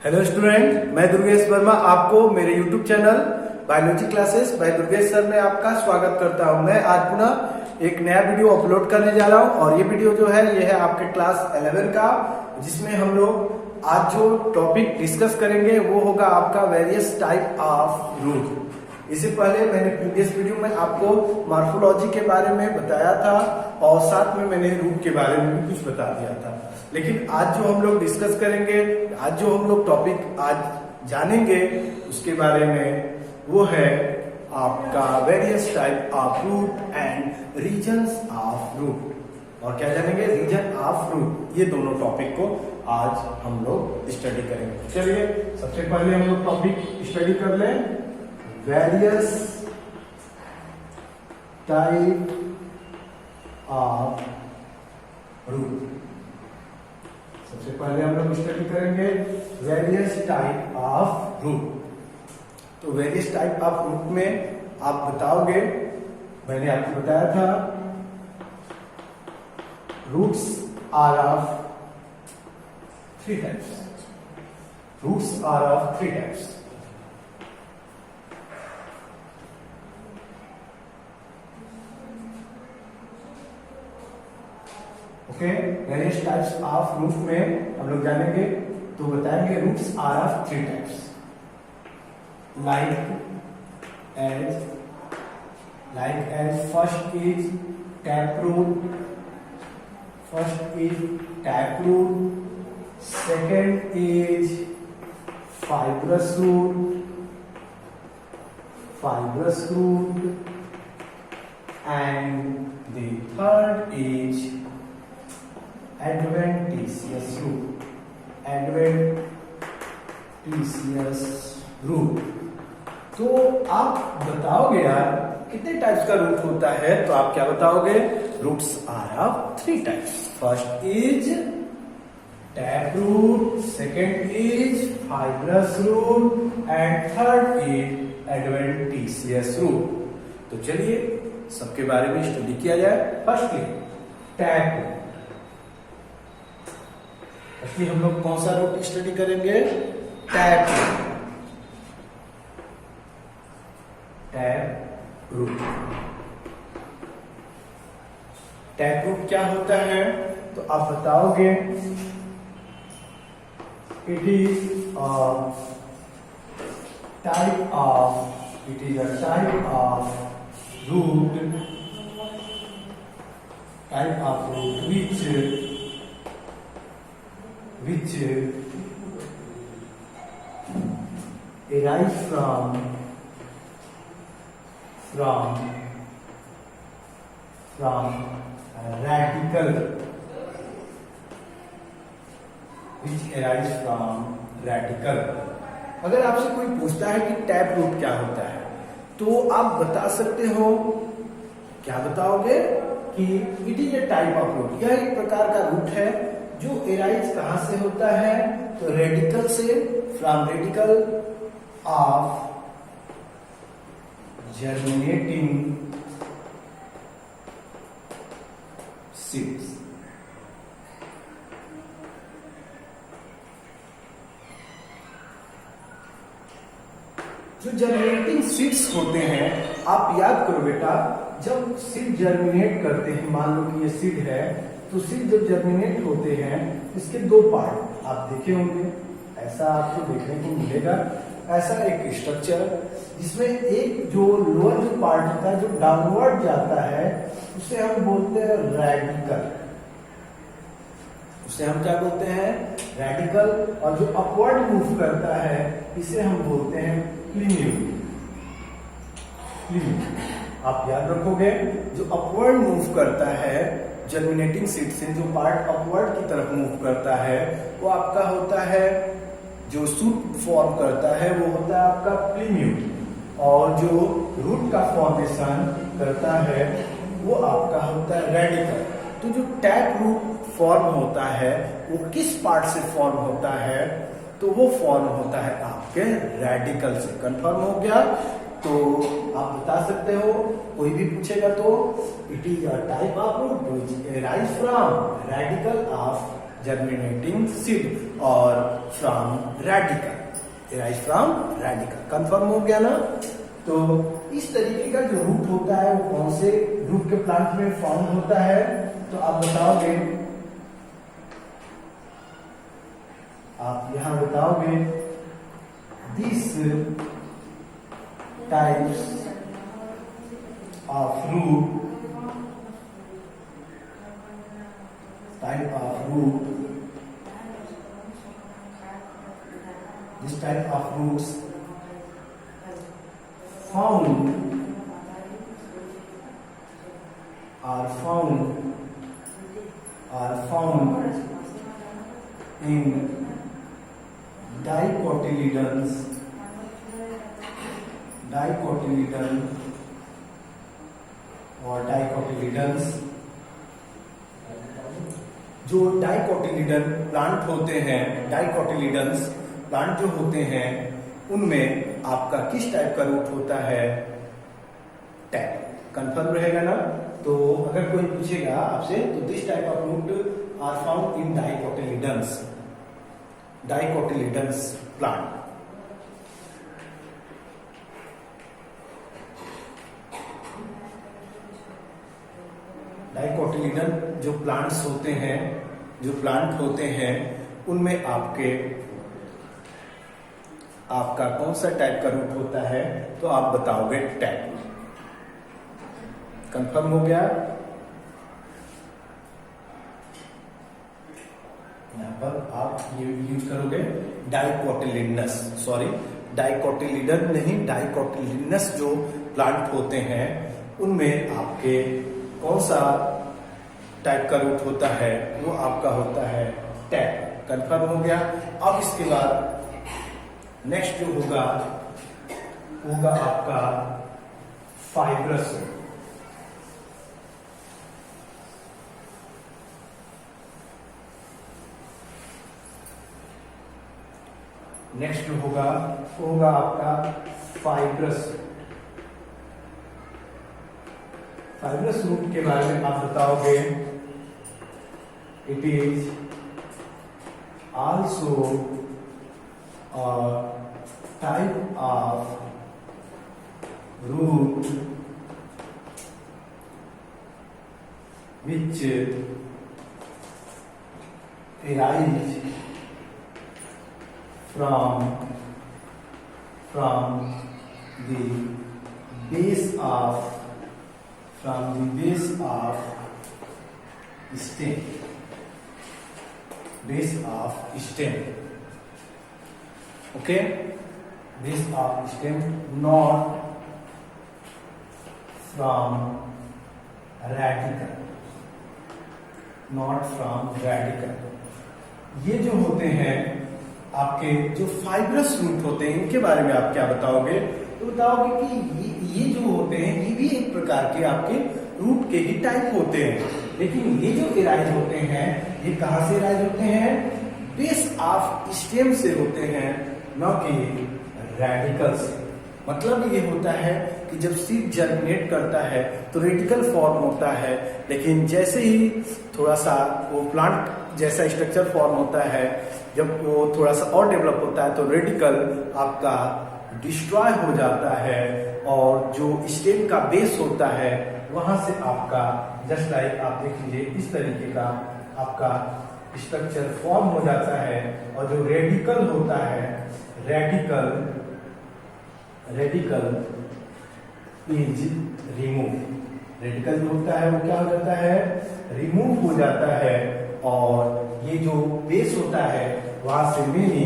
Hello student, मैं दुर्गेश वर्मा आपको मेरे YouTube channel biology classes bye Durgesh sir में आपका स्वागत करता हूं। मैं आज पुनः एक नया वीडियो अपलोड करने जा रहा हूं और ये वीडियो जो है ये है आपके क्लास 11 का, जिसमें हम लोग आज जो टॉपिक डिस्कस करेंगे वो होगा आपका वेरियस टाइप ऑफ रूट। इससे पहले मैंने प्रीवियस वीडियो में आपको मॉर्फोलॉजी के बारे में बताया था और साथ में मैंने रूट के बारे में भी कुछ बता दिया था। लेकिन आज जो हम लोग डिस्कस करेंगे, आज जो हम लोग टॉपिक आज जानेंगे उसके बारे में वो है आपका various type of root and regions of root. और क्या जानेंगे? Region of root. ये दोनों टॉपिक को आज हम लोग स्टडी करेंगे। चलिए सबसे पहले हम लोग टॉपिक स्टडी कर लें, वेरियस टाइप ऑफ रूट। सबसे पहले हम लोग स्टडी करेंगे वेरियस टाइप ऑफ रूट। तो वेरियस टाइप ऑफ रूट में आप बताओगे, मैंने आपको बताया था roots are of three types. Roots are of three types. Okay, various types of root में हम लोग जानेंगे तो बताएंगे roots are of three types. like as first is taproot, second is fibrous root, and the third is adventitious root. तो आप बताओगे यार कितने टाइप्स का रूट होता है, तो आप क्या बताओगे? Roots are of three types. First is tap root, second is fibrous root and third is adventitious root. तो चलिए सबके बारे में स्टडी किया जाए। Firstly tap root. फर्स्टली हम लोग कौन सा रूट स्टडी करेंगे? Tap root. टैप रूट क्या होता है तो आप बताओगे it is a type of root which arise from radical। अगर आपसे कोई पूछता है कि टैप रूट क्या होता है तो आप बता सकते हो, क्या बताओगे कि it is a type of root. यह एक प्रकार का रूट है जो एराइज कहां से होता है? तो रेडिकल से, from radical of germinating seeds। जो जर्मिनेटिंग सीड्स होते हैं, आप याद करो बेटा, जब सीड जर्मिनेट करते हैं, मान लो कि ये सीड है, तो सीड जब जर्मिनेट होते हैं इसके दो पार्ट आप देखे होंगे। ऐसा आपको देखने को मिलेगा, ऐसा एक स्ट्रक्चर जिसमें एक जो लोअर जो पार्ट होता है जो डाउनवर्ड जाता है उसे हम बोलते हैं रेडिकल। उसे हम क्या बोलते हैं? रेडिकल। और जो अपवर्ड मूव करता है इसे हम बोलते हैं प्लीन्यूल। आप याद रखोगे, जो अपवर्ड मूव करता है जर्मिनेटिंग सीड से, जो पार्ट अपवर्ड की तरफ मूव करता है वो आपका होता है, जो शूट फॉर्म करता है वो होता है आपका प्लीन्यूल। और जो रूट का फॉर्मेशन करता है वो आपका होता है रेडिकल। तो जो टैप रूट फॉर्म होता है वो किस पार्ट से फॉर्म होता है? तो वो फॉर्म होता है आपके रेडिकल से। कंफर्म हो गया? तो आप बता सकते हो, कोई भी पूछेगा तो it is a type of root which arise from radical of germinating seed और from radical, arise from radical। Confirm हो गया ना? तो इस तरीके का जो रूट होता है वो कौन से रूट के प्लांट में फॉर्म होता है? तो आप बताओगे, आप यहां बताओगे this types of root, type of root, this type of roots found are found in dicotyledons और डाइकोटिलीडन्स। जो डाइकोटिलीडन प्लांट होते हैं, डाइकोटिलीडन्स प्लांट जो होते हैं, उनमें आपका किस टाइप का रूट होता है? टैप। कंफर्म रहेगा ना? तो अगर कोई पूछेगा आपसे तो this type of root are found in dicotyledons plant. Dicotyledon जो प्लांट्स होते हैं, जो प्लांट होते हैं, उनमें आपका कौन सा टाइप का रूट होता है? तो आप बताओगे टैप। कंफर्म हो गया? यहां पर आप ये यूज करोगे डाइकोटिलिडनस, सॉरी डाइकोटिलीडन नहीं, डाइकोटिलिडनस जो प्लांट होते हैं उनमें आपके कौन सा टाइप का रूट होता है? वो आपका होता है टैप। कंफर्म हो गया? अब इसके बाद नेक्स्ट जो होगा आपका फाइब्रस। नेक्स्ट जो होगा आपका फाइब्रस रूट के बारे में आप बताओगे। It is also a type of root which arise from the base of stem, okay, base of stem, not from radical। ये जो होते हैं आपके जो फाइब्रस रूट होते हैं, इनके बारे में आप क्या बताओगे? तो बताओगे कि ये जो होते हैं ये भी एक प्रकार के आपके रूट के ही टाइप होते हैं, लेकिन ये जो एराइज होते हैं ये कहां से एराइज होते हैं? बेस ऑफ स्टेम से होते हैं, न कि रेडिकल से। मतलब ये होता है कि जब सीड जर्मिनेट करता है तो रेडिकल फॉर्म होता है, लेकिन जैसे ही थोड़ा सा वो प्लांट जैसा स्ट्रक्चर फॉर्म होता है, जब वो थोड़ा सा और डेवलप होता है तो रेडिकल आपका डिस्ट्रॉय हो जाता है और जो स्टेम का बेस होता है वहां से आपका जस्ट लाइक आप देख लीजिए इस तरीके का आपका स्ट्रक्चर फॉर्म हो जाता है। और जो रेडिकल होता है, रेडिकल इज रिमूव। रेडिकल जो होता है वो क्या हो जाता है? रिमूव हो जाता है। और ये जो बेस होता है वहां से मिनी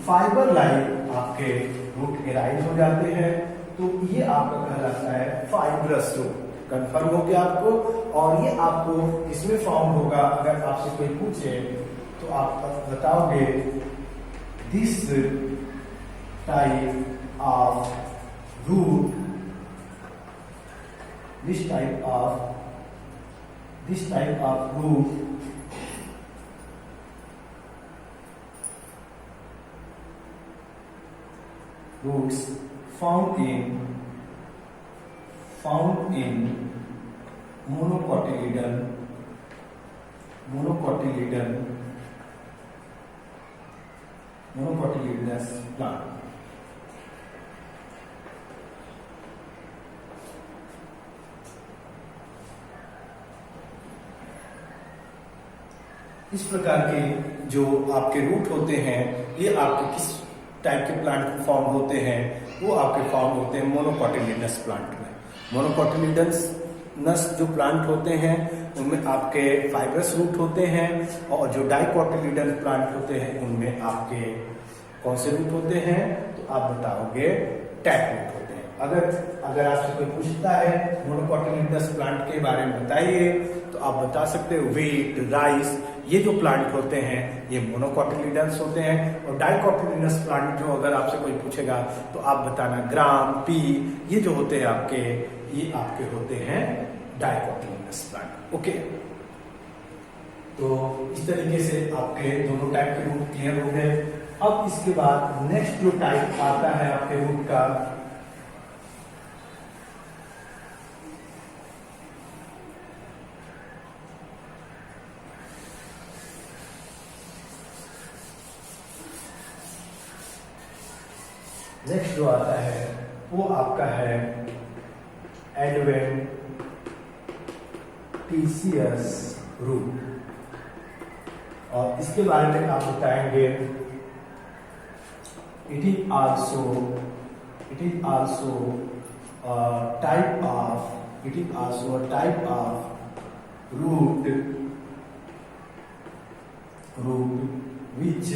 फाइबर लाइन आपके रूट एराइज हो जाते हैं। तो ये आपका कहलाता है फाइब्रस रूट। कंफर्म हो गया आपको? और ये आपको इसमें फॉर्म होगा, अगर आपसे कोई पूछे तो आप बताओगे this type of root, this type of roots found in monocotyledon monocotyledons plant. इस प्रकार के जो आपके रूट होते हैं ये आपके किस टाइप के प्लांट फॉर्म होते हैं, वो आपके फॉर्म होते हैं मोनोकोटिलिडनस प्लांट में। मोनोकोटिलिडनस जो प्लांट होते हैं उनमें आपके फाइब्रस रूट होते हैं, और जो डाइकोटिलिडनस प्लांट होते हैं उनमें आपके कौन से रूट होते हैं, तो आप बताओगे टैप रूट होते हैं। अगर आपसे कोई पूछता है मोनोकोटिलिडनस प्लांट के बारे में बताइए, तो आप बता सकते हो व्हीट, राइस, ये जो प्लांट होते हैं ये मोनोकोटिलिडनस होते हैं। और डाइकोटिलिडनस प्लांट जो अगर आपसे कोई पूछेगा तो आप बताना ग्राम, पी, ये जो होते हैं ये आपके होते हैं डाइकोटिलिडनस प्लांट। ओके, तो इस तरीके से आपके दोनों टाइप के रूट क्लियर हो गए। अब इसके बाद नेक्स्ट जो टाइप आता है आपके रूट का, नेक्स्ट जो आता है वो आपका है एडवेंटिशियस रूट। और इसके बारे में आप बताएंगे it is also type of root which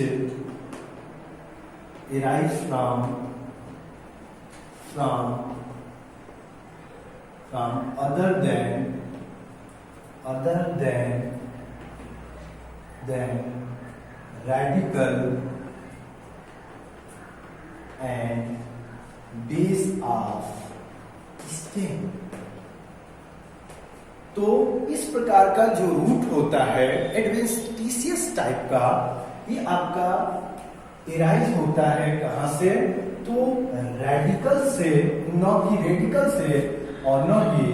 arise from other than radical and base of stem। तो इस प्रकार का जो रूट होता है एडवेंटिशियस टाइप का, ये आपका एराइज होता है कहां से, तो रेडिकल से, न कि रेडिकल से और न ही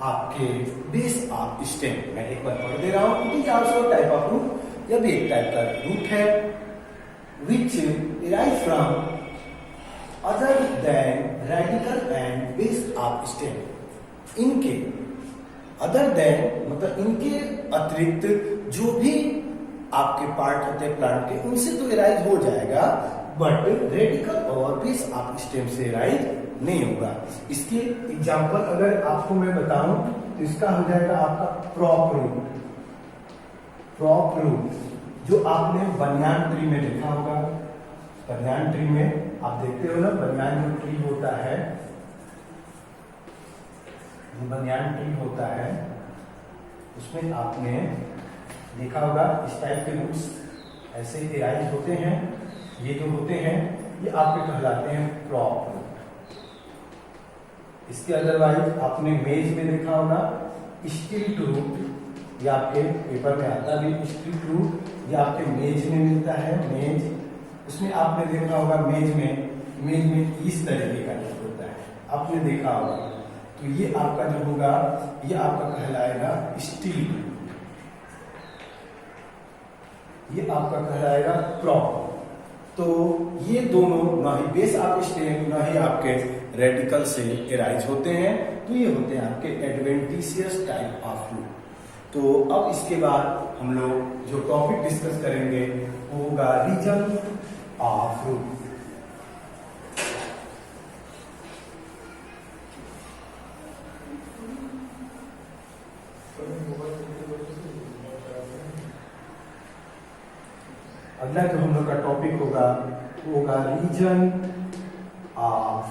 आपके बेस ऑफ स्टेम। मैं एक बार पढ़ दे रहा हूं, it is also type of root, यह भी एक टाइप का रूट है which arise from other than radicle and base of stem. इनके अदर देन मतलब इनके अतिरिक्त जो भी आपके पार्ट होते हैं प्लांट के, उनसे तो एराइज हो जाएगा, बट रेडिकल और बेस ऑफ स्टेम से एराइज नहीं होगा। इसके एग्जांपल अगर आपको मैं बताऊं तो इसका हो जाएगा आपका प्रॉप रूट जो आपने बनियान ट्री में देखा होगा। बनियान ट्री में आप देखते हो ना, बनियान जो ट्री होता है, बनियान ट्री होता है, उसमें आपने देखा होगा इस टाइप के रूट्स ऐसे एराइज होते हैं। ये जो होते हैं ये आपके कहलाते हैं प्रॉप रूट। इसके अदरवाइज आपने मेज में देखा होगा स्टिल्ट रूट, ये आपके पेपर में आता भी स्टिल्ट रूट, ये आपके मेज में मिलता है। मेज, उसमें आपने देखा होगा मेज में इस तरीके का रूट होता है, आपने देखा होगा। तो ये आपका जो होगा ये आपका कहलाएगा स्टिल्ट रूट, ये आपका कहलाएगा प्रॉप। तो ये दोनों ना ही बेस ऑफ स्टेम ना ही आपके रेडिकल से एराइज होते हैं, तो ये होते हैं आपके एडवेंटिशियस टाइप ऑफ रूट। तो अब इसके बाद हम लोग जो टॉपिक डिस्कस करेंगे वो होगा रीजन ऑफ रूट। अगला जो हम लोग का टॉपिक होगा वो होगा region of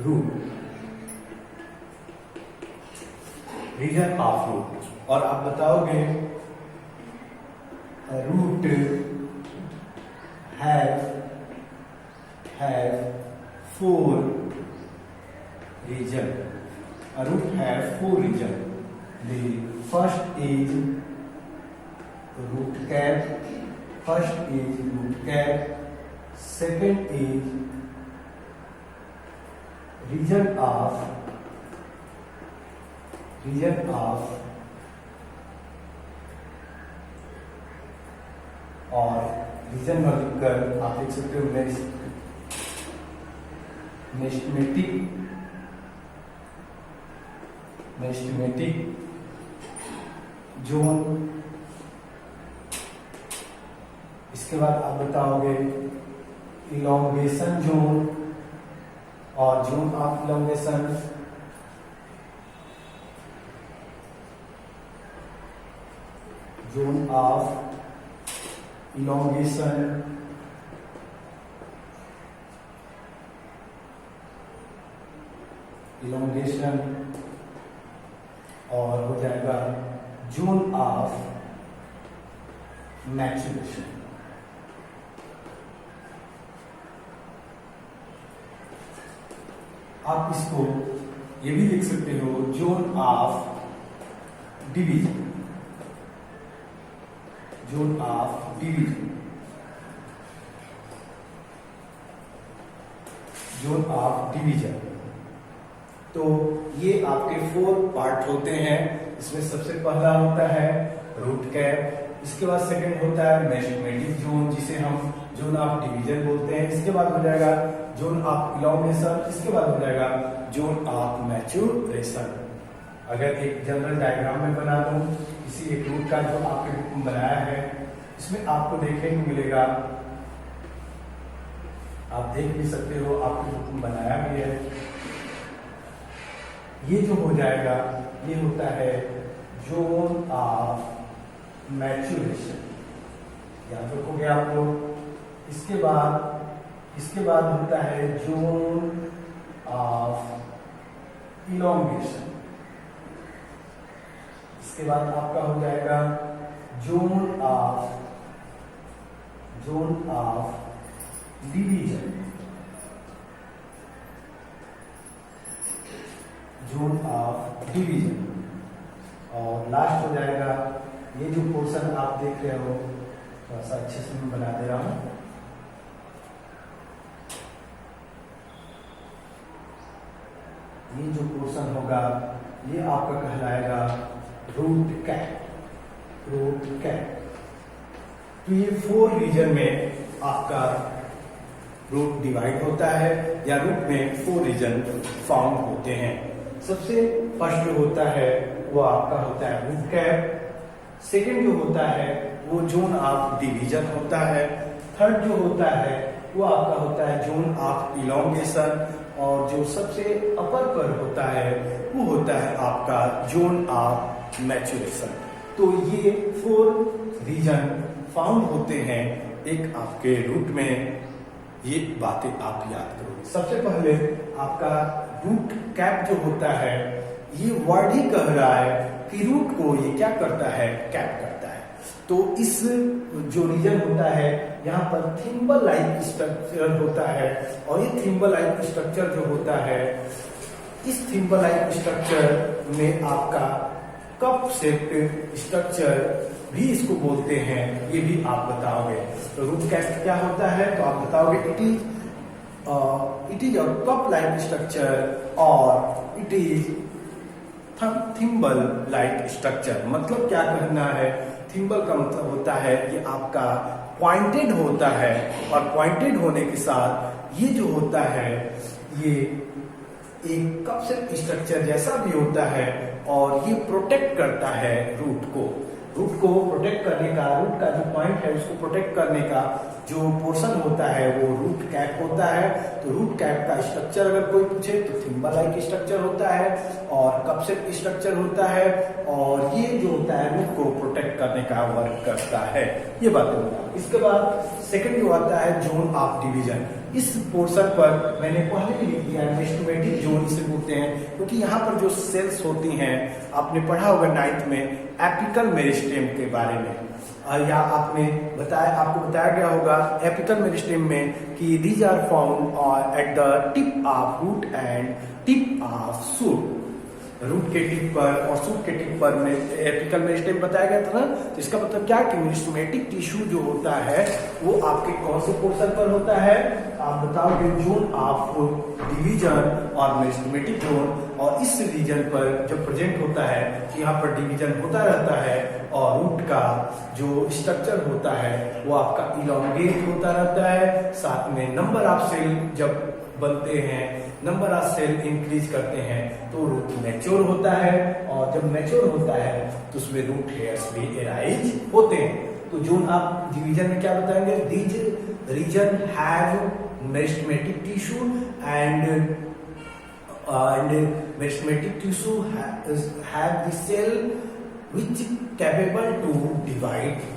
root. Region of root, और आप बताओगे root have 4 region. Root have 4 region. The first is root cap, second is region of or region में लिखकर आप लिख सकते हो मेस्टिमेटिक जोन। इसके बाद आप बताओगे इलोंगेशन जोन और zone of elongation. Zone of elongation, और हो जाएगा जोन ऑफ मैचुरेशन। आप इसको ये भी लिख सकते हो zone of division. Zone of division, zone of division. तो ये आपके 4 पार्ट होते हैं। इसमें सबसे पहला होता है रूट कैप, इसके बाद सेकंड होता है मेस्टिमेटिक जोन जिसे हम जोन ऑफ डिवीजन बोलते हैं। इसके बाद हो जाएगा जोन ऑफ इलोंगेशन, इसके बाद हो जाएगा जोन ऑफ मैच्योरेशन। अगर एक जनरल डायग्राम में बना दूं किसी एक रूट का जो आपके बुक में बनाया है, इसमें आपको देखने को मिलेगा, आप देख भी सकते हो, आपके बुक में बनाया भी है। ये जो हो जाएगा ये होता है जोन ऑफ मैच्योरेशन, याद रखोगे आप लोग। इसके बाद होता है जोन ऑफ इलोंगेशन। इसके बाद आपका हो जाएगा zone of division. Zone of division, और लास्ट हो जाएगा ये जो पोर्शन आप देख रहे हो, थोड़ा सा अच्छे से मैं बना दे रहा हूं। ये जो पोर्शन होगा ये आपका कहलाएगा रूट कैप। रूट कैप, तो ये 4 रीजन में आपका रूट डिवाइड होता है, या रूट में 4 रीजन फाउंड होते हैं। सबसे फर्स्ट जो होता है वो आपका होता है रूट कैप। सेकंड जो होता है वो जोन ऑफ डिवीजन होता है। थर्ड जो होता है वो आपका होता है जोन ऑफ इलोंगेशन, और जो सबसे अपर पर होता है वो होता है आपका जोन ऑफ मैच्योरेशन। तो ये 4 रीजन फाउंड होते हैं एक आपके रूट में। ये बातें आप याद करोगे। सबसे पहले आपका रूट कैप जो होता है, ये वर्ड ही कह रहा है कि रूट को ये क्या करता है, कैप करता है। तो इस जो रीजन होता है यहाँ पर थिम्बल लाइक स्ट्रक्चर होता है, और ये थिम्बल लाइक स्ट्रक्चर जो होता है, इस थिम्बल लाइक स्ट्रक्चर में आपका कप शेप्ड स्ट्रक्चर भी इसको बोलते हैं, ये भी आप बताओगे। तो रूट कैप क्या होता है, तो आप बताओगे it is a cup like structure और it is thimble like structure. मतलब क्या कहना है, थिम्बल का मतलब होता है ये आपका पॉइंटेड होता है, और पॉइंटेड होने के साथ ये जो होता है ये एक कप शेप स्ट्रक्चर जैसा भी होता है, और ये प्रोटेक्ट करता है रूट को। रूट को प्रोटेक्ट करने का, रूट का जो पॉइंट है उसको प्रोटेक्ट करने का जो पोर्शन होता है वो रूट कैप होता है। तो रूट कैप का स्ट्रक्चर अगर कोई पूछे तो थिम्बल लाइक स्ट्रक्चर होता है और कप शेप स्ट्रक्चर होता है, और ये जो होता है रूट को प्रोटेक्ट करने का वर्क करता है। ये बातें बताओ। इसके बाद सेकंड जो आता है जोन ऑफ डिवीजन। इस पोर्शन पर मैंने पहले ही लिख दिया है मेस्टिमेटिक जोन इसे बोलते हैं, क्योंकि यहाँ पर जो सेल्स होती हैं, आपने पढ़ा होगा 9th में एपिकल मेरिस्टेम के बारे में, या आपको बताया गया होगा एपिकल मेरिस्टेम में कि these are found at the tip of root and tip of shoot. Root के टिप पर और सूट के टिप पर में एपिकल मेरिस्टेम बताया गया था ना। तो इसका मतलब क्या कि मेरिस्टेमेटिक टिश्यू जो होता है वो आपके कौन से पोर्शन पर होता है, आप बताओगे जोन ऑफ डिवीजन और मेरिस्टेमेटिक जोन। और इस रीजन पर जब प्रेजेंट होता है कि यहाँ पर डिवीजन होता रहता है और रूट का जो स्ट्रक्चर होता है वो आपका इलोंगेट होता रहता है। साथ में नंबर ऑफ सेल जब बनते हैं, नंबर ऑफ सेल इंक्रीज करते हैं तो रूट मैच्योर होता है, और जब मैच्योर होता है तो उसमें रूट हेयर्स भी एराइज होते हैं। तो जोन आप डिवीजन में क्या बताएंगे, these region have meristematic tissue and meristematic tissue have the cell which capable to divide.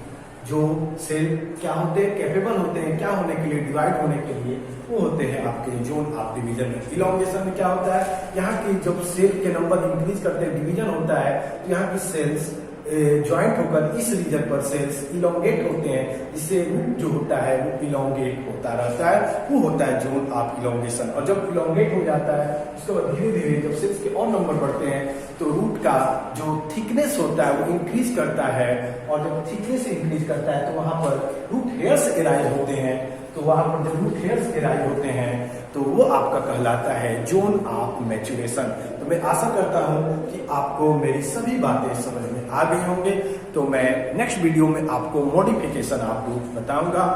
जो सेल क्या होते हैं, कैपेबल होते हैं क्या होने के लिए, डिवाइड होने के लिए, वो होते हैं आपके जोन ऑफ डिवीजन में। इलोंगेशन में क्या होता है, यहाँ की जब सेल के नंबर इंक्रीज करते हैं, डिवीजन होता है, तो यहाँ की सेल्स ज्वाइंट होकर इस रीजन पर सेल्स इलोंगेट होते हैं, जिससे रूट जो होता है वो इलोंगेट होता रहता है, वो होता है जोन ऑफ इलोंगेशन। और जब इलोंगेट हो जाता है उसके बाद धीरे धीरे जब सेल्स के और नंबर बढ़ते हैं तो रूट का जो थिकनेस होता है वो इंक्रीज करता है, और जब थिकनेस इंक्रीज करता है तो वहां पर रूट हेयर्स एराइज होते हैं। तो वहां पर जब रूट हेयर्स एराइज होते हैं तो वो आपका कहलाता है जोन ऑफ मैच्योरेशन। तो मैं आशा करता हूं कि आपको मेरी सभी बातें समझ में आ गई होंगे। तो मैं नेक्स्ट वीडियो में आपको मॉडिफिकेशन ऑफ रूट बताऊंगा।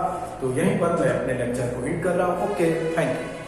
तो यहीं पर मैं अपने लेक्चर को एंड कर रहा हूं। Okay, thank you.